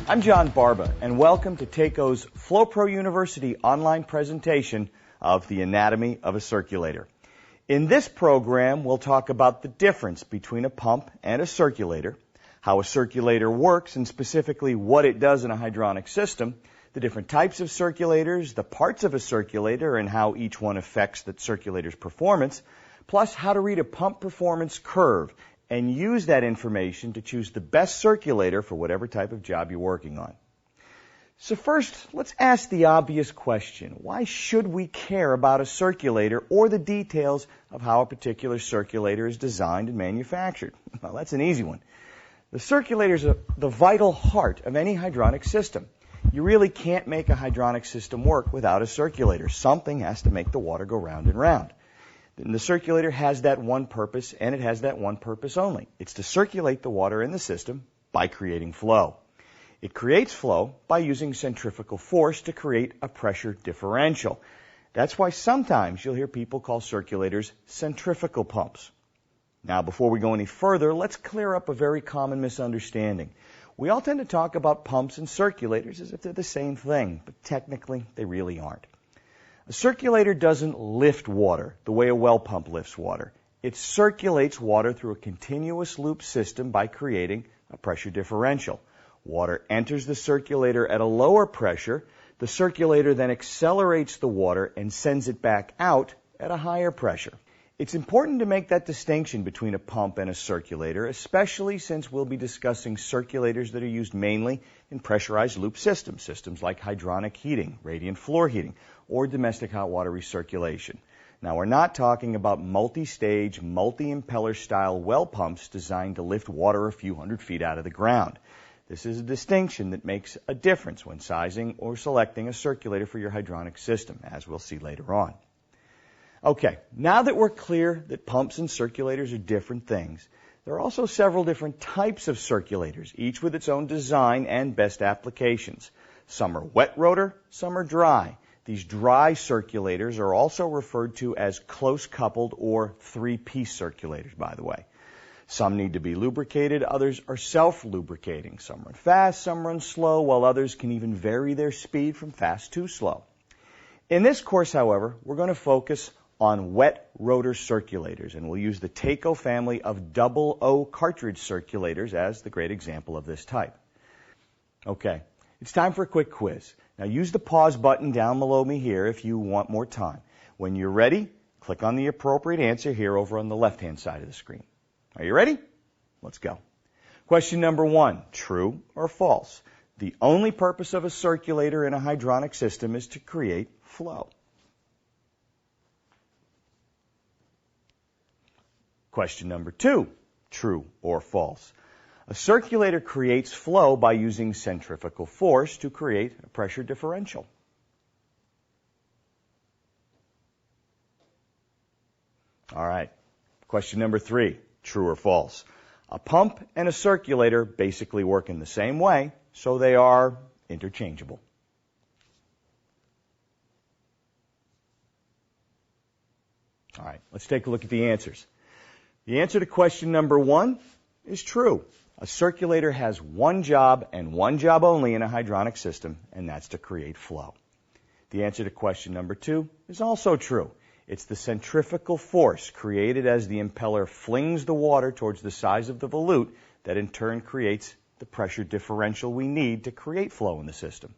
I'm John Barba, and welcome to TACO's FlowPro University online presentation of the anatomy of a circulator. In this program, we'll talk about the difference between a pump and a circulator, how a circulator works, and specifically what it does in a hydronic system, the different types of circulators, the parts of a circulator, and how each one affects the circulator's performance, plus how to read a pump performance curve and use that information to choose the best circulator for whatever type of job you're working on. So first, let's ask the obvious question. Why should we care about a circulator or the details of how a particular circulator is designed and manufactured? Well, that's an easy one. The circulator is the vital heart of any hydronic system. You really can't make a hydronic system work without a circulator. Something has to make the water go round and round. And the circulator has that one purpose, and it has that one purpose only. It's to circulate the water in the system by creating flow. It creates flow by using centrifugal force to create a pressure differential. That's why sometimes you'll hear people call circulators centrifugal pumps. Now, before we go any further, let's clear up a very common misunderstanding. We all tend to talk about pumps and circulators as if they're the same thing, but technically they really aren't. A circulator doesn't lift water the way a well pump lifts water. It circulates water through a continuous loop system by creating a pressure differential. Water enters the circulator at a lower pressure. The circulator then accelerates the water and sends it back out at a higher pressure. It's important to make that distinction between a pump and a circulator, especially since we'll be discussing circulators that are used mainly in pressurized loop systems, systems like hydronic heating, radiant floor heating, or domestic hot water recirculation. Now, we're not talking about multi-stage, multi-impeller style well pumps designed to lift water a few hundred feet out of the ground. This is a distinction that makes a difference when sizing or selecting a circulator for your hydronic system, as we'll see later on. Okay, now that we're clear that pumps and circulators are different things, there are also several different types of circulators, each with its own design and best applications. Some are wet rotor, some are dry. These dry circulators are also referred to as close-coupled or three-piece circulators, by the way. Some need to be lubricated, others are self-lubricating. Some run fast, some run slow, while others can even vary their speed from fast to slow. In this course, however, we're going to focus on wet rotor circulators, and we'll use the TACO family of double O cartridge circulators as the great example of this type. Okay, it's time for a quick quiz. Now use the pause button down below me here if you want more time. When you're ready, click on the appropriate answer here over on the left-hand side of the screen. Are you ready? Let's go. Question number 1, true or false? The only purpose of a circulator in a hydronic system is to create flow. Question number 2, true or false? A circulator creates flow by using centrifugal force to create a pressure differential. All right. Question number 3, true or false? A pump and a circulator basically work in the same way, so they are interchangeable. All right, let's take a look at the answers. The answer to question number 1 is true. A circulator has one job and one job only in a hydronic system, and that's to create flow. The answer to question number 2 is also true. It's the centrifugal force created as the impeller flings the water towards the size of the volute that in turn creates the pressure differential we need to create flow in the system.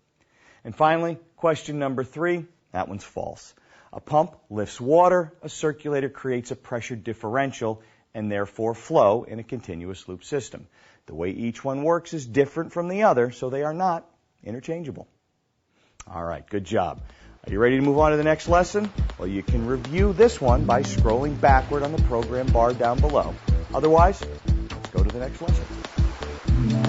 And finally, question number 3, that one's false. A pump lifts water, a circulator creates a pressure differential, and therefore flow in a continuous loop system. The way each one works is different from the other, so they are not interchangeable. All right, good job. Are you ready to move on to the next lesson? Well, you can review this one by scrolling backward on the program bar down below. Otherwise, let's go to the next lesson.